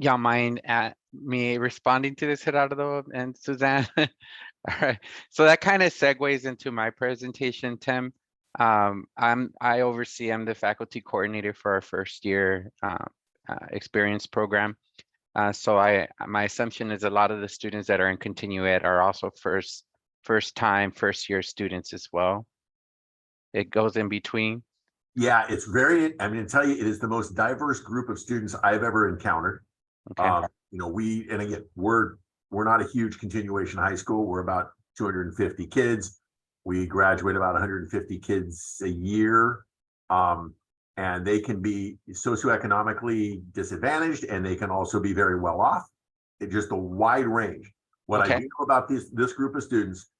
Y'all mind at me responding to this, Gerardo and Suzanne? All right. So that kind of segues into my presentation, Tim. I'm the faculty coordinator for our first year experience program. So my assumption is a lot of the students that are in Continue Ed are also first year students as well. It goes in between. Yeah, it's very, I mean, to tell you, it is the most diverse group of students I've ever encountered. Okay. You know, and again, we're not a huge continuation high school. We're about 250 kids. We graduate about 150 kids a year. And they can be socioeconomically disadvantaged, and they can also be very well off. It's just a wide range. What I do know about this group of students,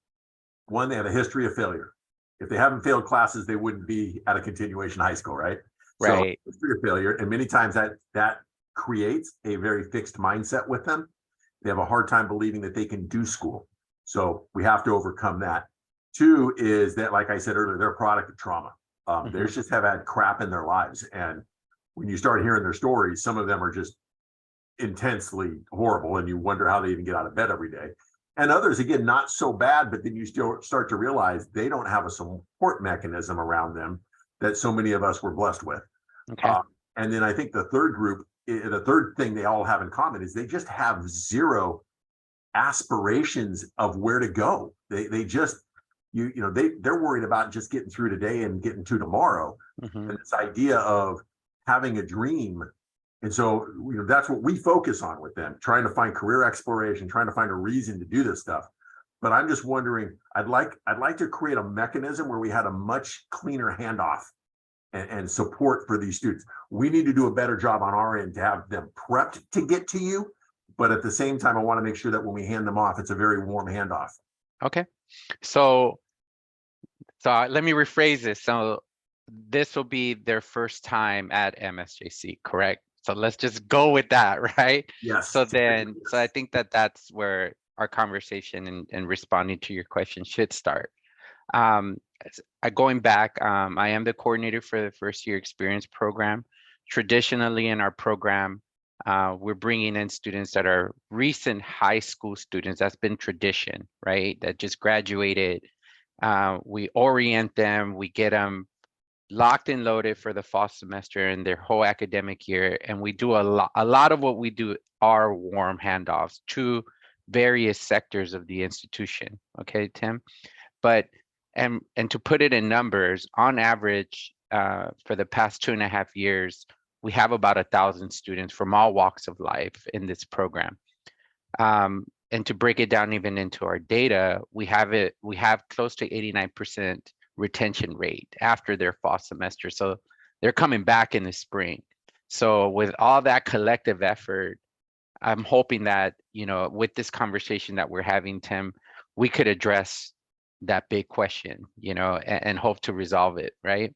one, they have a history of failure. If they haven't failed classes, they wouldn't be at a continuation high school, right? Right. So history of failure, and many times that creates a very fixed mindset with them. They have a hard time believing that they can do school. So we have to overcome that. Two is that, like I said earlier, they're a product of trauma. They just have had crap in their lives. And when you start hearing their stories, some of them are just intensely horrible, and you wonder how they even get out of bed every day. And others, again, not so bad, but then you still start to realize they don't have a support mechanism around them that so many of us were blessed with. Okay. And then I think the third thing they all have in common is they just have zero aspirations of where to go. They just, they're worried about just getting through today and getting to tomorrow. And this idea of having a dream. And so, that's what we focus on with them, trying to find career exploration, trying to find a reason to do this stuff. But I'm just wondering, I'd like to create a mechanism where we had a much cleaner handoff and support for these students. We need to do a better job on our end to have them prepped to get to you. But at the same time, I want to make sure that when we hand them off, it's a very warm handoff. Okay. So let me rephrase this. So this will be their first time at MSJC, correct? So let's just go with that, right? Yes. So I think that's where our conversation and responding to your question should start. Going back, I am the coordinator for the first year experience program. Traditionally in our program, we're bringing in students that are recent high school students. That's been tradition, right? That just graduated. We orient them, we get them locked and loaded for the fall semester and their whole academic year. And we do a lot of what we do are warm handoffs to various sectors of the institution. Okay, Tim? But, and to put it in numbers, on average, for the past 2.5 years, we have about 1,000 students from all walks of life in this program. And to break it down even into our data, we have close to 89% retention rate after their fall semester. So they're coming back in the spring. So with all that collective effort, I'm hoping that, with this conversation that we're having, Tim, we could address that big question, and hope to resolve it, right?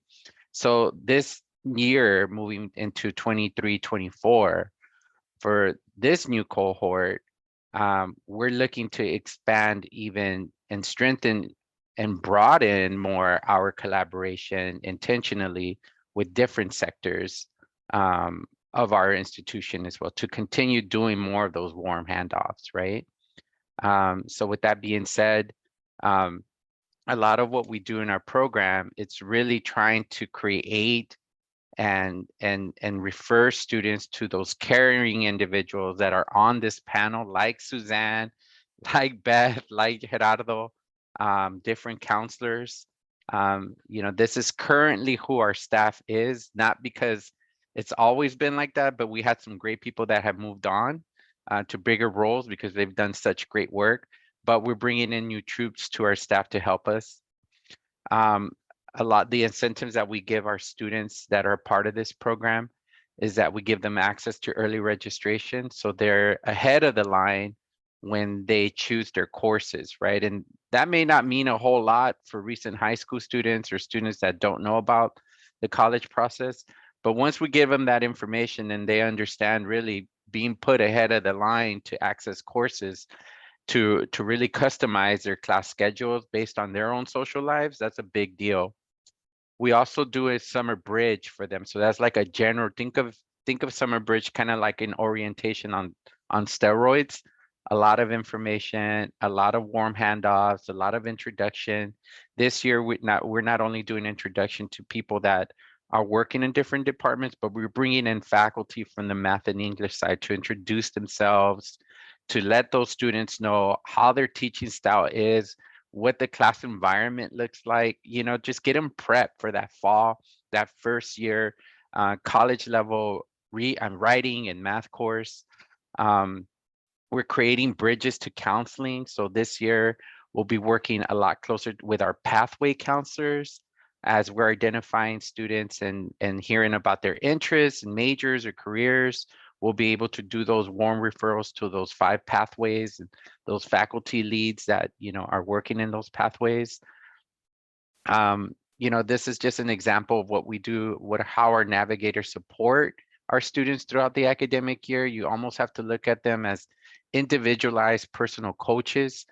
So this year, moving into 23-24, for this new cohort, we're looking to expand even and strengthen and broaden more our collaboration intentionally with different sectors of our institution as well, to continue doing more of those warm handoffs, right? So with that being said, a lot of what we do in our program, it's really trying to create and refer students to those caring individuals that are on this panel, like Suzanne, like Beth, like Gerardo, different counselors. This is currently who our staff is, not because it's always been like that, but we had some great people that have moved on to bigger roles because they've done such great work. But we're bringing in new troops to our staff to help us. The incentives that we give our students that are part of this program is that we give them access to early registration, so they're ahead of the line when they choose their courses, right? And that may not mean a whole lot for recent high school students or students that don't know about the college process, but once we give them that information and they understand really being put ahead of the line to access courses, to really customize their class schedules based on their own social lives, that's a big deal. We also do a summer bridge for them. So that's like a general, think of think of Summer Bridge kind of like an orientation on steroids. A lot of information, a lot of warm handoffs, a lot of introduction. This year, we're not only doing introduction to people that are working in different departments, but we're bringing in faculty from the math and English side to introduce themselves, to let those students know how their teaching style is, what the class environment looks like, you know, just get them prepped for that fall, that first year college level writing and math course. Um, we're creating bridges to counseling. So this year we'll be working a lot closer with our pathway counselors as we're identifying students and hearing about their interests and majors or careers. We'll be able to do those warm referrals to those 5 pathways and those faculty leads that, you know, are working in those pathways. You know, this is just an example of what we do, how our navigators support our students throughout the academic year. You almost have to look at them as individualized personal coaches,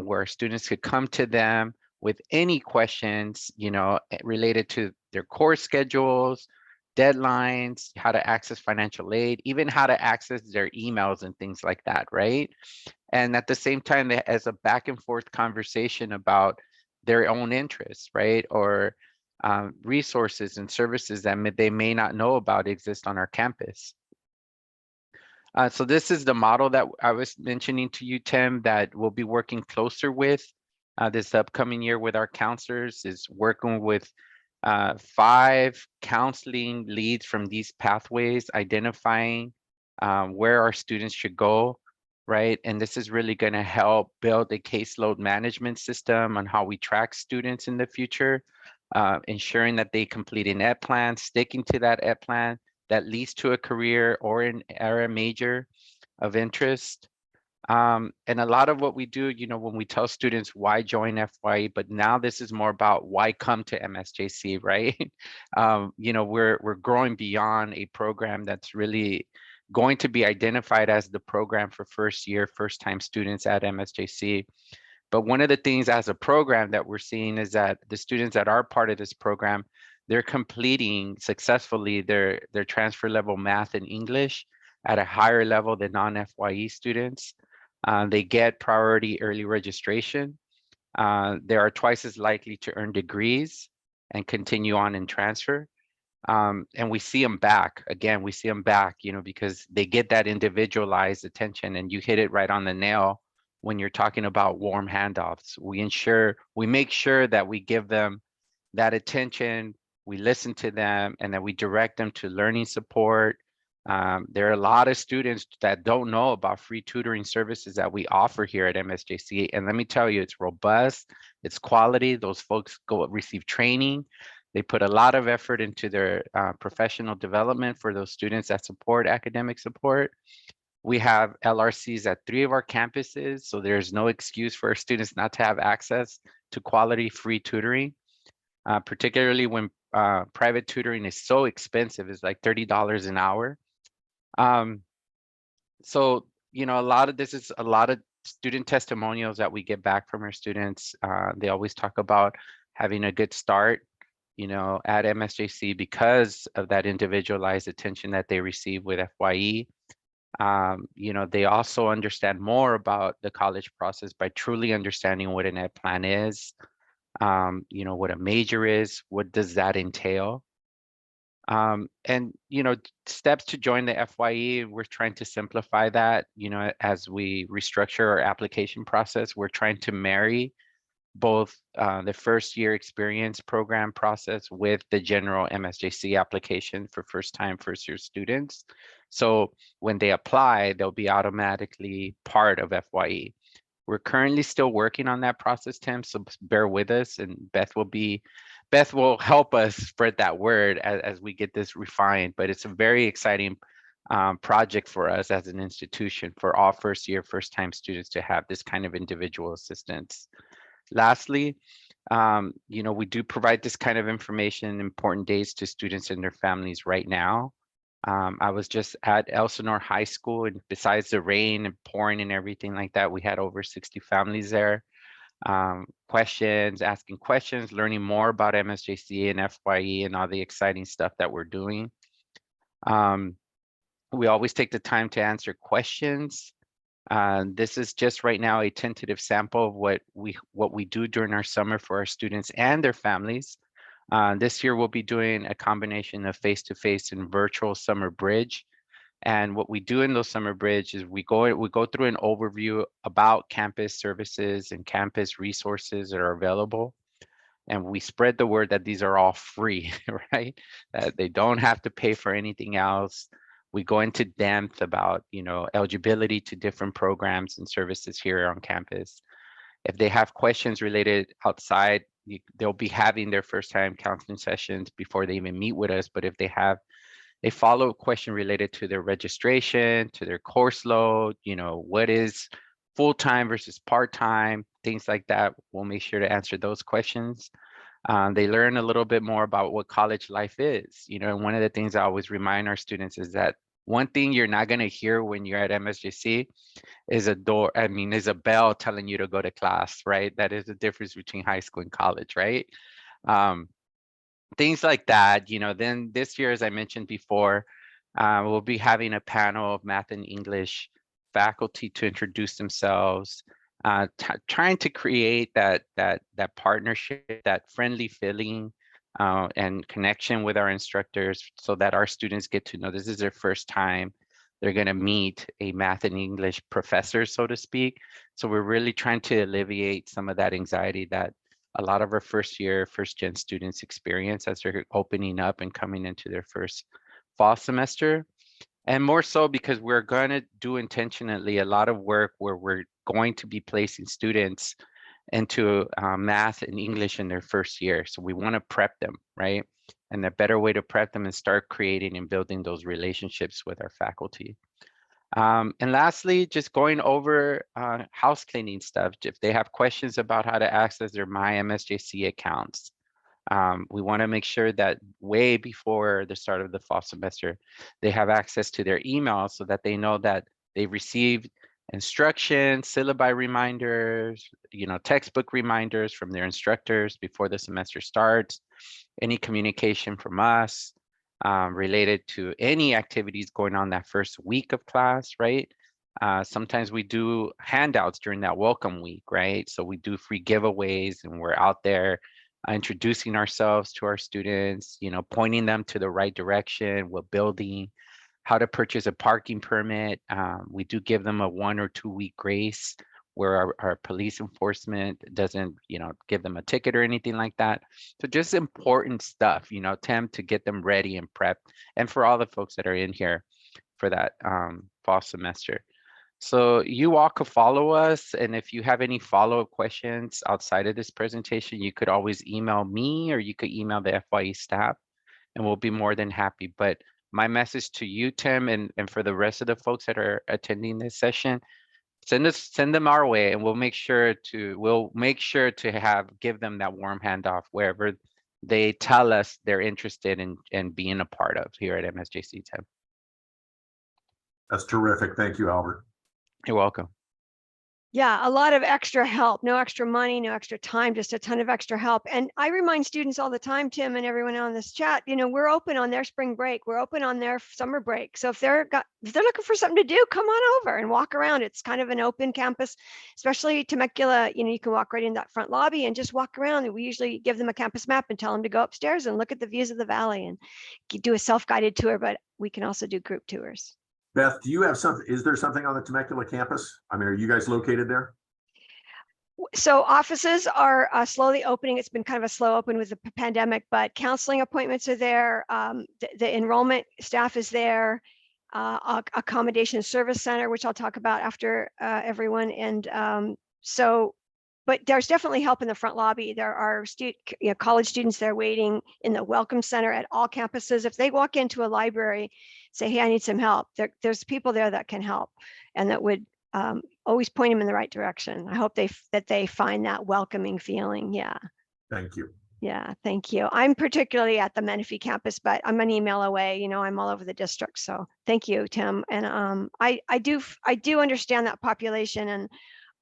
where students could come to them with any questions, you know, related to their course schedules, deadlines, how to access financial aid, even how to access their emails and things like that, right? And at the same time, as a back and forth conversation about their own interests, right? Or resources and services that they may not know about exist on our campus. So this is the model that I was mentioning to you, Tim, that we'll be working closer with this upcoming year with our counselors, is working with 5 counseling leads from these pathways, identifying where our students should go, right? And this is really going to help build a caseload management system on how we track students in the future, ensuring that they complete an ED plan, sticking to that ED plan that leads to a career or an area major of interest. And a lot of what we do, you know, when we tell students why join FYE, but now this is more about why come to MSJC, right? You know, we're growing beyond a program that's really going to be identified as the program for first year, first time students at MSJC. But one of the things as a program that we're seeing is that the students that are part of this program, they're completing successfully their transfer level math and English at a higher level than non-FYE students. They get priority early registration. They are twice as likely to earn degrees and continue on in transfer. And we see them back. Again, we see them back, you know, because they get that individualized attention, and you hit it right on the nail when you're talking about warm handoffs. We make sure that we give them that attention, we listen to them, and that we direct them to learning support. There are a lot of students that don't know about free tutoring services that we offer here at MSJC. And let me tell you, it's robust, it's quality. Those folks go receive training. They put a lot of effort into their professional development for those students that support academic support. We have LRCs at 3 of our campuses, so there's no excuse for our students not to have access to quality free tutoring, particularly when private tutoring is so expensive. It's like $30 an hour. So, you know, this is a lot of student testimonials that we get back from our students. They always talk about having a good start, you know, at MSJC because of that individualized attention that they receive with FYE. You know, they also understand more about the college process by truly understanding what an ED plan is, you know, what a major is, what does that entail? And, you know, steps to join the FYE, we're trying to simplify that, you know, as we restructure our application process. We're trying to marry both the first year experience program process with the general MSJC application for first year students. So when they apply, they'll be automatically part of FYE. We're currently still working on that process, Tim, so bear with us, and Beth will help us spread that word as we get this refined. But it's a very exciting project for us as an institution for all first time students to have this kind of individual assistance. Lastly, you know, we do provide this kind of information, important days to students and their families right now. I was just at Elsinore High School, and besides the rain and pouring and everything like that, we had over 60 families there. Asking questions, learning more about MSJC and FYE and all the exciting stuff that we're doing. We always take the time to answer questions. This is just right now a tentative sample of what we do during our summer for our students and their families. This year we'll be doing a combination of face-to-face and virtual summer bridge. And what we do in those summer bridge is we go through an overview about campus services and campus resources that are available. And we spread the word that these are all free, right? That they don't have to pay for anything else. We go into depth about, eligibility to different programs and services here on campus. If they have questions related outside, they'll be having their first time counseling sessions before they even meet with us. But if they have a follow-up question related to their registration, to their course load, what is full-time versus part-time, things like that, we'll make sure to answer those questions. They learn a little bit more about what college life is. And one of the things I always remind our students is that one thing you're not going to hear when you're at MSJC is a bell telling you to go to class, right? That is the difference between high school and college, right? Things like that. Then this year, as I mentioned before, we'll be having a panel of math and English faculty to introduce themselves, trying to create that partnership, that friendly feeling and connection with our instructors, so that our students get to know this is their first time they're going to meet a math and English professor, so to speak. So we're really trying to alleviate some of that anxiety that a lot of our first gen students experience as they're opening up and coming into their first fall semester. And more so because we're going to do intentionally a lot of work where we're going to be placing students into math and English in their first year. So we want to prep them, right? And the better way to prep them is start creating and building those relationships with our faculty. And lastly, just going over house cleaning stuff. If they have questions about how to access their My MSJC accounts, we want to make sure that way before the start of the fall semester, they have access to their email so that they know that they received instructions, syllabi reminders, textbook reminders from their instructors before the semester starts, any communication from us related to any activities going on that first week of class, right? Sometimes we do handouts during that welcome week, right? So we do free giveaways and we're out there introducing ourselves to our students, pointing them to the right direction, what building, how to purchase a parking permit. We do give them a 1 or 2 week grace where our police enforcement doesn't, give them a ticket or anything like that. So just important stuff, Tim, to get them ready and prepped. And for all the folks that are in here for that fall semester. So you all could follow us. And if you have any follow-up questions outside of this presentation, you could always email me or you could email the FYE staff and we'll be more than happy. But my message to you, Tim, and for the rest of the folks that are attending this session, send them our way and we'll make sure to give them that warm handoff wherever they tell us they're interested in being a part of here at MSJC, Tim. That's terrific. Thank you, Albert. You're welcome. Yeah, a lot of extra help, no extra money, no extra time, just a ton of extra help. And I remind students all the time, Tim, and everyone on this chat, we're open on their spring break. We're open on their summer break. So if they're looking for something to do, come on over and walk around. It's kind of an open campus, especially Temecula. You can walk right in that front lobby and just walk around. And we usually give them a campus map and tell them to go upstairs and look at the views of the valley and do a self-guided tour, but we can also do group tours. Beth, do you have something? Is there something on the Temecula campus? I mean, are you guys located there? So offices are slowly opening. It's been kind of a slow open with the pandemic, but counseling appointments are there. The enrollment staff is there. Accommodation service center, which I'll talk about after everyone. And but there's definitely help in the front lobby. There are college students there waiting in the welcome center at all campuses. If they walk into a library, say, hey, I need some help, there's people there that can help and that would always point them in the right direction. I hope that they find that welcoming feeling. Yeah. Thank you. Yeah, thank you. I'm particularly at the Menifee campus, but I'm an email away. I'm all over the district. So thank you, Tim. And I do understand that population, and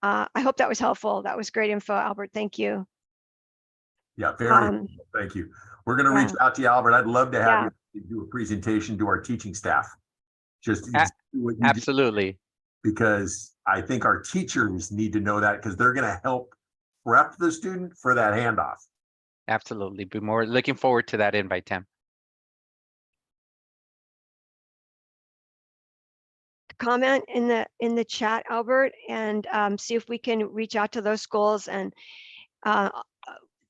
I hope that was helpful. That was great info, Albert. Thank you. Yeah, very. Thank you. We're going to reach out to you, Albert. I'd love to have you do a presentation to our teaching staff. Just A- do what you did, Absolutely. because I think our teachers need to know that, because they're going to help prep the student for that handoff. Absolutely. Be more looking forward to that invite, Tim. Comment in the chat, Albert, and see if we can reach out to those schools. And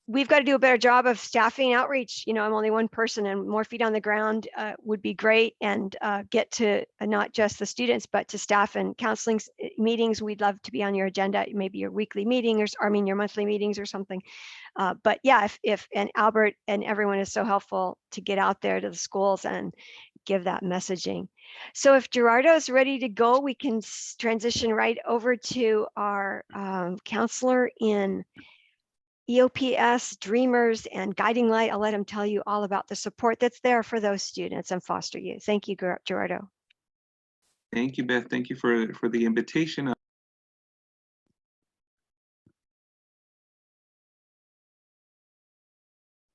we've got to do a better job of staffing outreach. You know, I'm only one person, and more feet on the ground would be great, and get to not just the students, but to staff and counseling meetings. We'd love to be on your agenda, maybe your weekly meeting, or I mean your monthly meetings or something. But yeah, if and Albert and everyone is so helpful to get out there to the schools and give that messaging. So if Gerardo is ready to go, we can transition right over to our counselor in EOPS, Dreamers, and Guiding Light. I'll let him tell you all about the support that's there for those students and foster youth. Thank you, Gerardo. Thank you, Beth. Thank you for the invitation.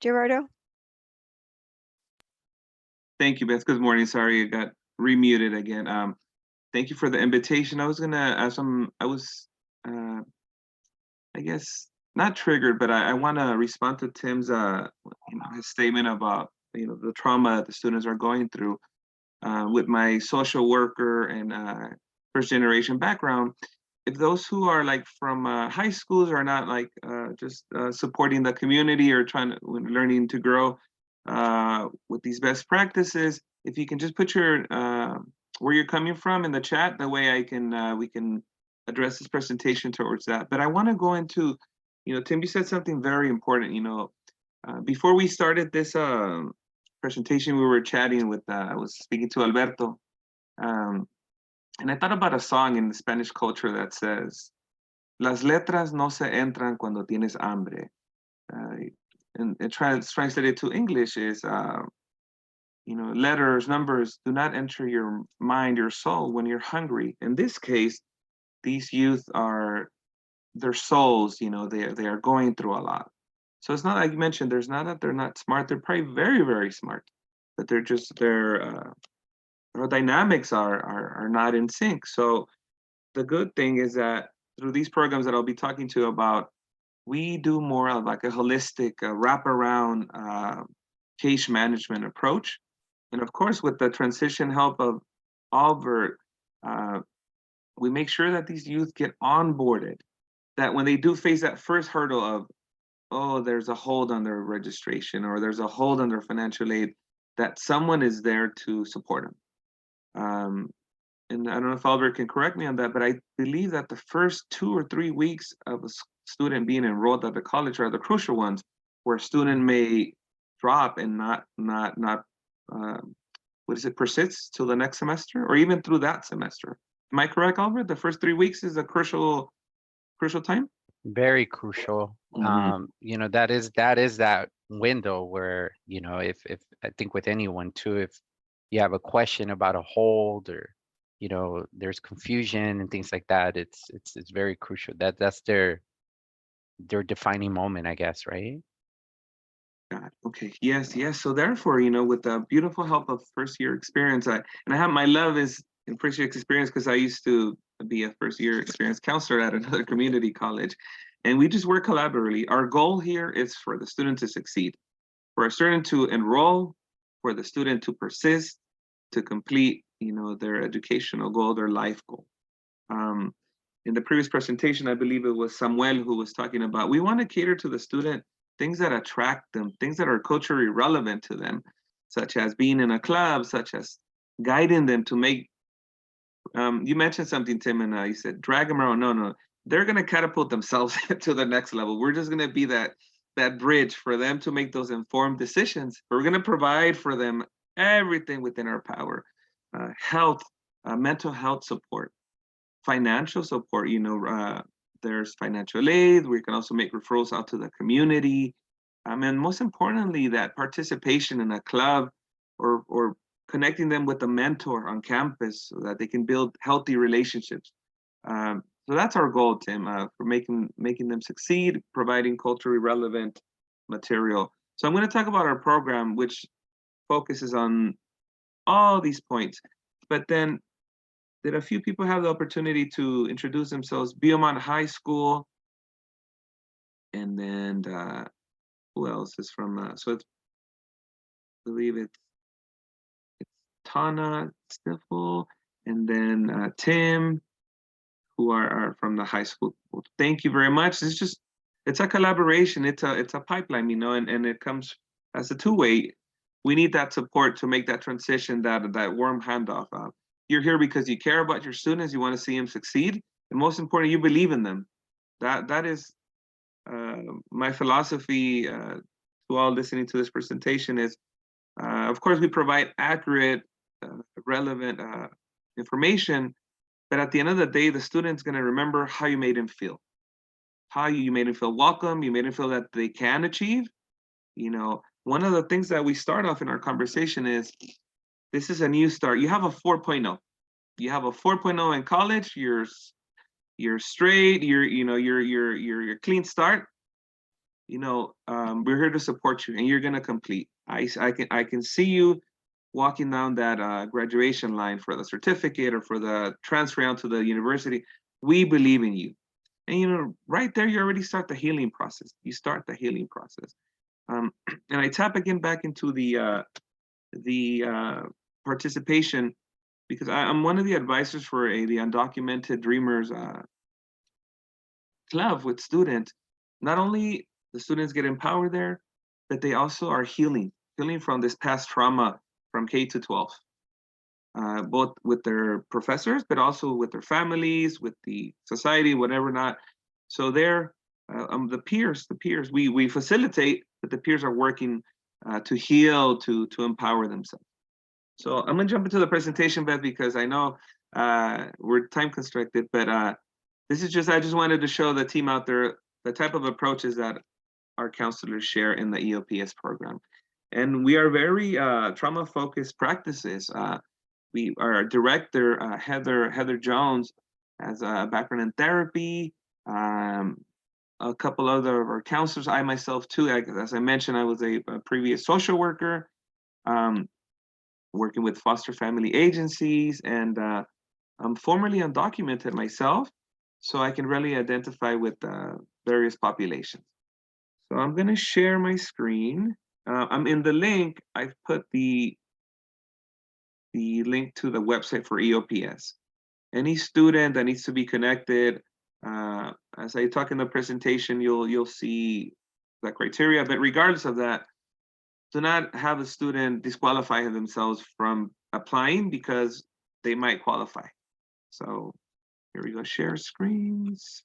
Gerardo? Thank you, Beth. Good morning. Sorry, I got remuted again. Thank you for the invitation. I was gonna, I guess not triggered, but I want to respond to Tim's, his statement about the trauma the students are going through. With my social worker and first generation background, if those who are like from high schools are not like just supporting the community or learning to grow with these best practices, if you can just put your where you're coming from in the chat, that way we can address this presentation towards that. But I want to go into, Tim, you said something very important. Before we started this presentation, we were chatting with I was speaking to Alberto, and I thought about a song in the Spanish culture that says, "Las letras no se entran cuando tienes hambre." And translated to English is, letters, numbers do not enter your mind, your soul when you're hungry. In this case, these youth their souls, they are going through a lot. So it's not like you mentioned, there's not that they're not smart, they're probably very, very smart, but their dynamics are not in sync. So the good thing is that through these programs that I'll be talking to you about, we do more of like a holistic wraparound case management approach. And of course, with the transition help of Albert, we make sure that these youth get onboarded, that when they do face that first hurdle of, oh, there's a hold on their registration or there's a hold on their financial aid, that someone is there to support them. And I don't know if Albert can correct me on that, but I believe that the first 2 or 3 weeks of a student being enrolled at the college are the crucial ones, where a student may drop and not persist till the next semester or even through that semester. Am I correct, Albert? The first 3 weeks is a crucial time? Very crucial. Mhm. That is that window where, if I think with anyone too, if you have a question about a hold or, there's confusion and things like that, it's very crucial. That's their defining moment, I guess, right? God, okay. Yes. So therefore, with the beautiful help of first year experience, I have my love is in first year experience because I used to be a first year experience counselor at another community college, and we just work collaboratively. Our goal here is for the student to succeed, for a student to enroll, for the student to persist, to complete, their educational goal, their life goal. In the previous presentation, I believe it was Samuel who was talking about, we want to cater to the student things that attract them, things that are culturally relevant to them, such as being in a club, such as guiding them to make, you mentioned something, Tim, and you said, drag them around. No, they're going to catapult themselves to the next level. We're just going to be that bridge for them to make those informed decisions. We're going to provide for them everything within our power, health, mental health support, financial support, there's financial aid. We can also make referrals out to the community. And most importantly, that participation in a club or connecting them with a mentor on campus so that they can build healthy relationships. So that's our goal, Tim, for making them succeed, providing culturally relevant material. So I'm going to talk about our program, which focuses on all these points. But then, did a few people have the opportunity to introduce themselves? Beaumont High School, and then who else is from? So it's, I believe it's Tana Stifel, and then Tim, who are from the high school. Well, thank you very much. It's a collaboration. It's a pipeline, you know, and it comes as a two-way. We need that support to make that transition, that warm handoff. You're here because you care about your students. You want to see them succeed, and most important, you believe in them. That is my philosophy to all listening to this presentation. Is of course we provide accurate, relevant information, but at the end of the day, the student's going to remember how you made him feel, how you made him feel welcome, you made him feel that they can achieve. You know, one of the things that we start off in our conversation is, this is a new start. You have a 4.0. You have a 4.0 in college. You're straight. You're a clean start. You know, we're here to support you, and you're gonna complete. I can see you walking down that graduation line for the certificate or for the transfer out to the university. We believe in you, and you know, right there, you already start the healing process. You start the healing process. And I tap again back into the participation, because I'm one of the advisors for the Undocumented Dreamers Club with students. Not only the students get empowered there, but they also are healing from this past trauma from K-12, both with their professors, but also with their families, with the society, whatever not. So they're the peers, we facilitate, but the peers are working to heal, to empower themselves. So I'm gonna jump into the presentation, Beth, because I know we're time constricted, but this is I just wanted to show the team out there the type of approaches that our counselors share in the EOPS program. And we are very trauma-focused practices. Our director, Heather Jones, has a background in therapy. A couple other of our counselors, I myself too, as I mentioned, I was a previous social worker, working with foster family agencies, and I'm formerly undocumented myself, so I can really identify with various populations. So I'm going to share my screen. I'm in the link. I've put the link to the website for EOPS. Any student that needs to be connected, as I talk in the presentation, you'll see the criteria. But regardless of that, do not have a student disqualify themselves from applying because they might qualify. So here we go, share screens.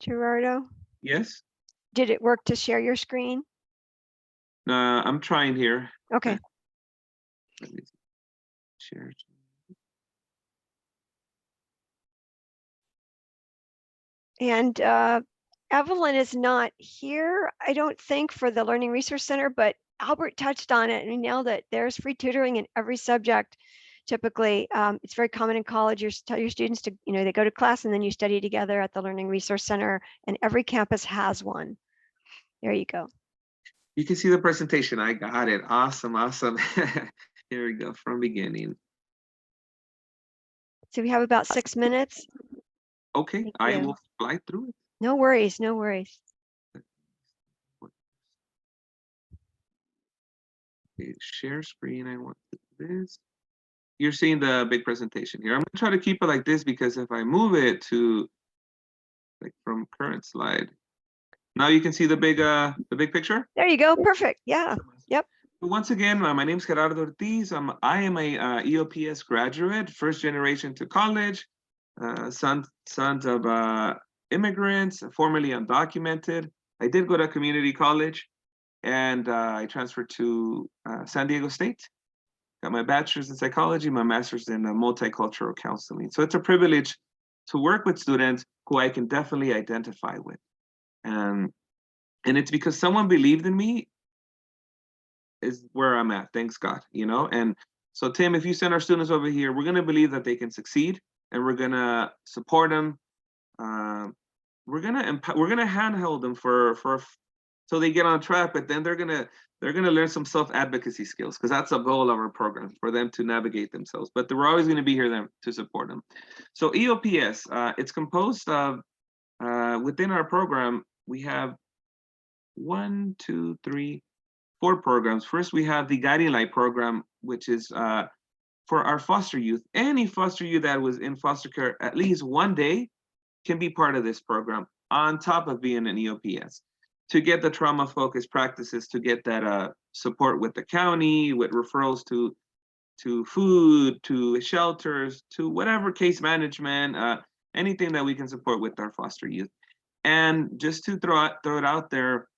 Gerardo, Yes, did it work to share your screen? I'm trying here. Okay. Let me share. And Evelyn is not here, I don't think, for the Learning Resource Center, but Albert touched on it and he nailed it. There's free tutoring in every subject. Typically, it's very common in college. You tell your students to, you know, they go to class and then you study together at the Learning Resource Center, and every campus has one. There you go. You can see the presentation. I got it. Awesome, awesome. Here we go, from beginning. So we have about 6 minutes. Okay, Thank I you. will fly through it. No worries, no worries. Okay, share screen, I want this. You're seeing the big presentation here. I'm gonna try to keep it like this because if I move it to like from current slide, now you can see the big picture. There you go, perfect, yeah, yep. Once again, my name is Gerardo Ortiz. I am a EOPS graduate, first generation to college, sons of immigrants, formerly undocumented. I did go to community college, and I transferred to San Diego State. Got my bachelor's in psychology, my master's in multicultural counseling. So it's a privilege to work with students who I can definitely identify with. And it's because someone believed in me is where I'm at, thanks God, you know? And So Tim, if you send our students over here, we're gonna believe that they can succeed, and we're gonna support them. We're gonna handhold them for so they get on track, but then they're gonna learn some self-advocacy skills, because that's the goal of our program, for them to navigate themselves. But we're always gonna be here then to support them. So EOPS, it's composed of, within our program, we have 1, 2, 3, 4 programs. First, we have the Guiding Light program, which is for our foster youth. Any foster youth that was in foster care at least one day can be part of this program, on top of being an EOPS, to get the trauma-focused practices, to get that support with the county, with referrals to food, to shelters, to whatever, case management, anything that we can support with our foster youth. And just to throw it out there,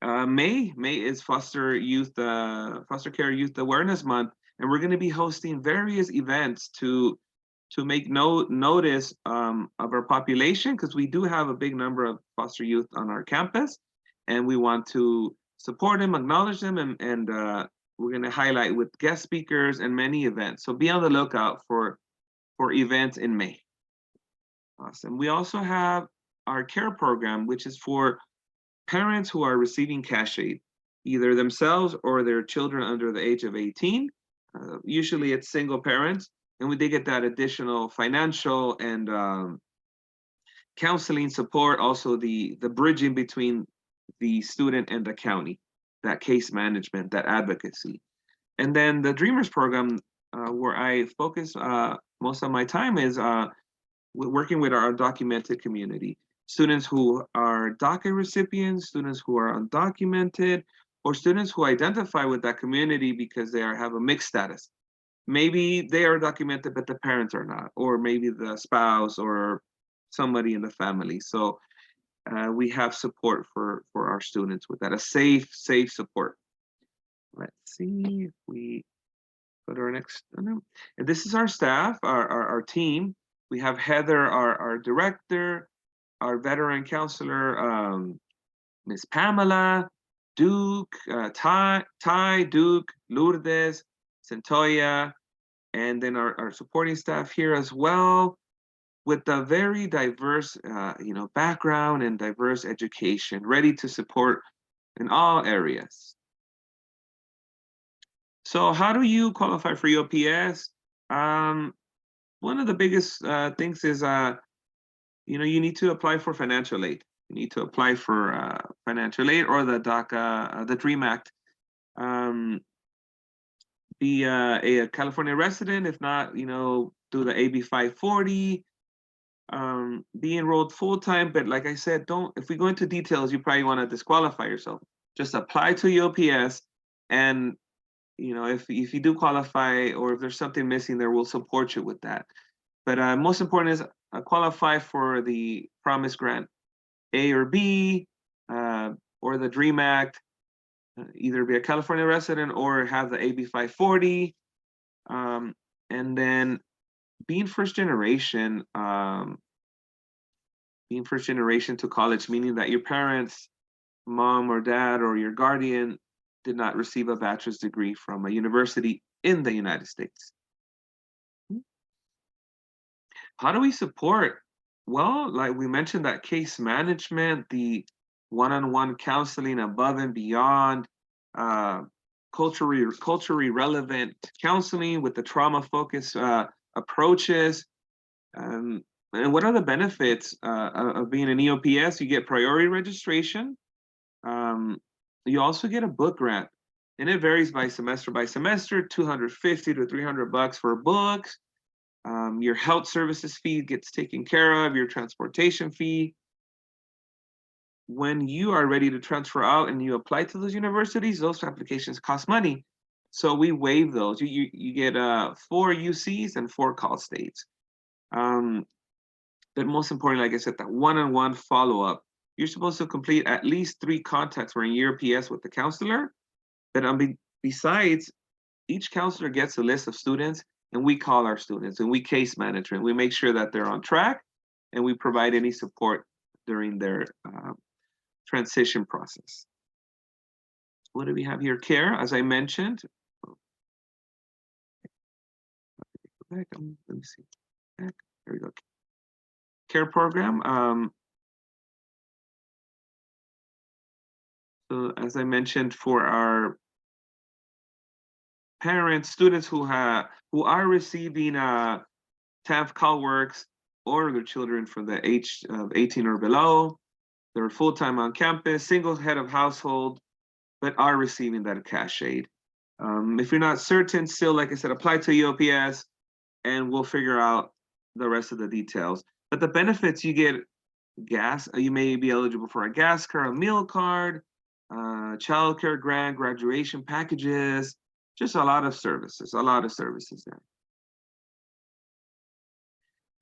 May is foster care youth awareness month, and we're going to be hosting various events to make notice of our population, because we do have a big number of foster youth on our campus, and we want to support them, acknowledge them, and we're going to highlight with guest speakers and many events. So be on the lookout for events in May. Awesome. We also have our care program, which is for parents who are receiving cash aid, either themselves or their children under the age of 18. Usually it's single parents, and they get that additional financial and counseling support, also the bridging between the student and the county, that case management, that advocacy. And then the Dreamers program, where I focus most of my time, is working with our undocumented community. Students who are DACA recipients, students who are undocumented, or students who identify with that community because they have a mixed status. Maybe they are documented, but the parents are not, or maybe the spouse or somebody in the family. So we have support for our students with that, a safe support. Let's see if we go to our next. And this is our staff, our team. We have Heather, our director, our veteran counselor, Miss Pamela, Duke, Ty, Duke, Lourdes, Centoya, and then our supporting staff here as well, with a very diverse background and diverse education, ready to support in all areas. So how do you qualify for EOPS? One of the biggest things is you need to apply for financial aid. You need to apply for financial aid, or the DACA, the DREAM Act. Be a California resident. If not, do the AB 540. Be enrolled full-time. But like I said, if we go into details, you probably want to disqualify yourself. Just apply to EOPS, and if you do qualify, or if there's something missing there, we'll support you with that. But most important is qualify for the Promise Grant A or B, or the DREAM Act, either be a California resident or have the AB 540. And then being first generation to college, meaning that your parents, mom or dad, or your guardian did not receive a bachelor's degree from a university in the United States. How do we support? Well, like we mentioned, that case management, the one-on-one counseling above and beyond, culturally relevant counseling with the trauma-focused approaches. And what are the benefits of being an EOPS? You get priority registration. You also get a book grant, and it varies by semester, $250 to $300 for books. Your health services fee gets taken care of, your transportation fee. When you are ready to transfer out and you apply to those universities, those applications cost money. So we waive those. You get 4 UCs and 4 call states. But most importantly, like I said, that one-on-one follow-up. You're supposed to complete at least 3 contacts for a EOPS with the counselor. But besides, each counselor gets a list of students, and we call our students, and we case management. We make sure that they're on track, and we provide any support during their transition process. What do we have here? Care, as I mentioned. Let me see. There we go. Care program. So as I mentioned, for our parents, students who are receiving TANF CalWorks or their children from the age of 18 or below, they're full-time on campus, single head of household, but are receiving that cash aid. If you're not certain, still, like I said, apply to EOPS and we'll figure out the rest of the details. But the benefits, you get gas, you may be eligible for a gas card, a meal card, childcare grant, graduation packages, just a lot of services there.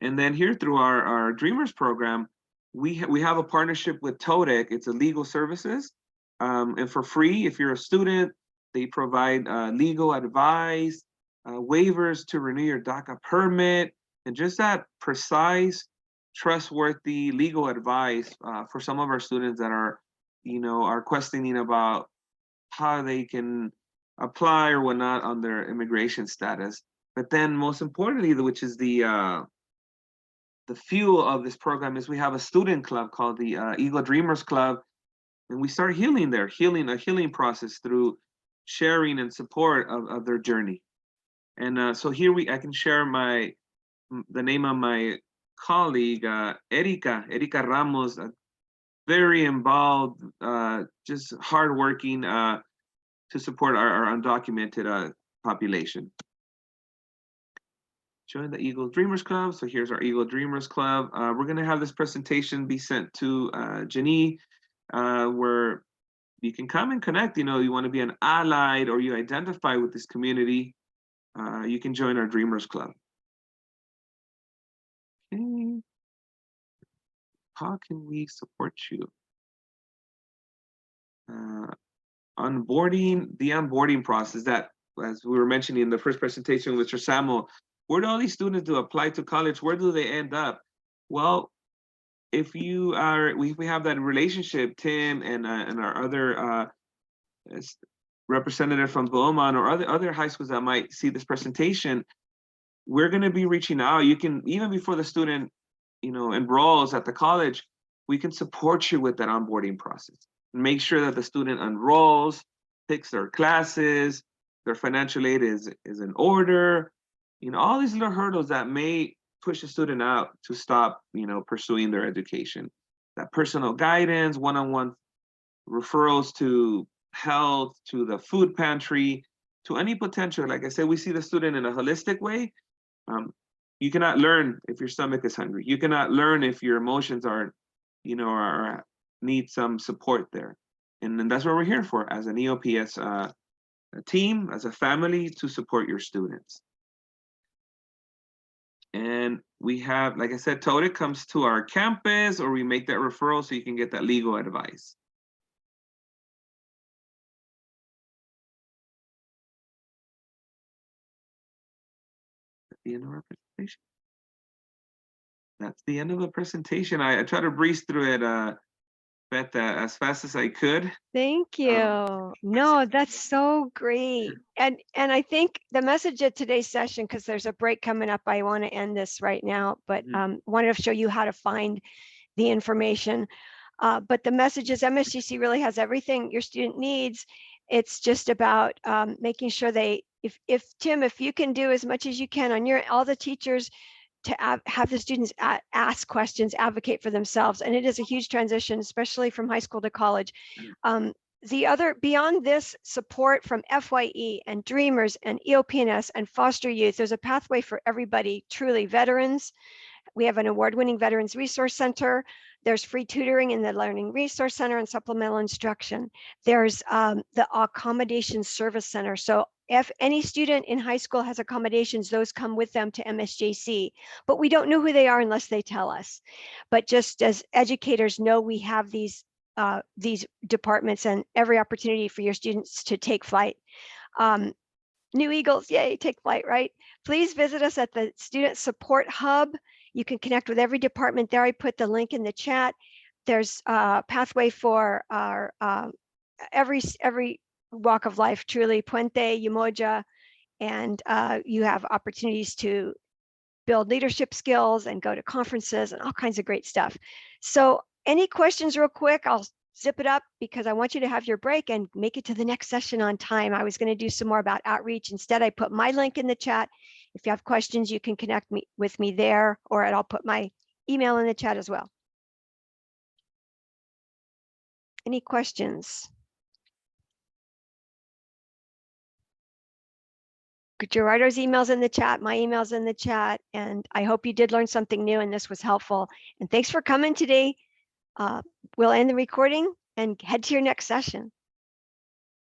And then here through our Dreamers program, we have a partnership with TODEC. It's a legal services. And for free, if you're a student, they provide legal advice, waivers to renew your DACA permit, and just that precise, trustworthy legal advice for some of our students that are questioning about how they can apply or whatnot on their immigration status. But then most importantly, which is the fuel of this program, is we have a student club called the Eagle Dreamers Club, and we start healing there, a healing process through sharing and support of their journey. And so here I can share the name of my colleague, Erika Ramos, very involved, just hardworking to support our undocumented population. Join the Eagle Dreamers Club. So here's our Eagle Dreamers Club. We're going to have this presentation be sent to Jenny, where you can come and connect. You want to be an allied or you identify with this community, you can join our Dreamers Club. Okay. How can we support you? The onboarding process, that, as we were mentioning in the first presentation with Mr. Samuel, where do all these students do apply to college? Where do they end up? Well, if we have that relationship, Tim and our other representative from Beaumont or other high schools that might see this presentation, we're going to be reaching out. You can, even before the student enrolls at the college, we can support you with that onboarding process. Make sure that the student enrolls, picks their classes, their financial aid is in order. All these little hurdles that may push a student out to stop, pursuing their education. That personal guidance, one-on-one referrals to health, to the food pantry, to any potential. Like I said, we see the student in a holistic way. You cannot learn if your stomach is hungry. You cannot learn if your emotions are need some support there. And that's what we're here for as an EOPS team, as a family, to support your students. And we have, like I said, TODEC comes to our campus, or we make that referral so you can get that legal advice. At the end of our presentation. That's the end of the presentation. I try to breeze through it, Beth, as fast as I could. Thank you. No, that's so great. And I think the message of today's session, because there's a break coming up, I want to end this right now, but wanted to show you how to find the information. But the message is MSJC really has everything your student needs. It's just about making sure if Tim, if you can do as much as you can on all the teachers to have the students ask questions, advocate for themselves. And it is a huge transition, especially from high school to college. Beyond this support from FYE and Dreamers and EOPS and foster youth, there's a pathway for everybody, truly veterans. We have an award-winning Veterans Resource Center. There's free tutoring in the Learning Resource Center and supplemental instruction. There's the Accommodation Service Center. So if any student in high school has accommodations, those come with them to MSJC, but we don't know who they are unless they tell us. But just as educators know, we have these departments and every opportunity for your students to take flight. New Eagles, yay, take flight, right? Please visit us at the Student Support Hub. You can connect with every department there. I put the link in the chat. There's a pathway for our every walk of life, truly, Puente, Umoja, and you have opportunities to build leadership skills and go to conferences and all kinds of great stuff. So any questions real quick? I'll zip it up because I want you to have your break and make it to the next session on time. I was going to do some more about outreach. Instead, I put my link in the chat. If you have questions, you can connect with me there, or I'll put my email in the chat as well. Any questions? Gerardo's email's in the chat, my email's in the chat, and I hope you did learn something new and this was helpful. And thanks for coming today. We'll end the recording and head to your next session.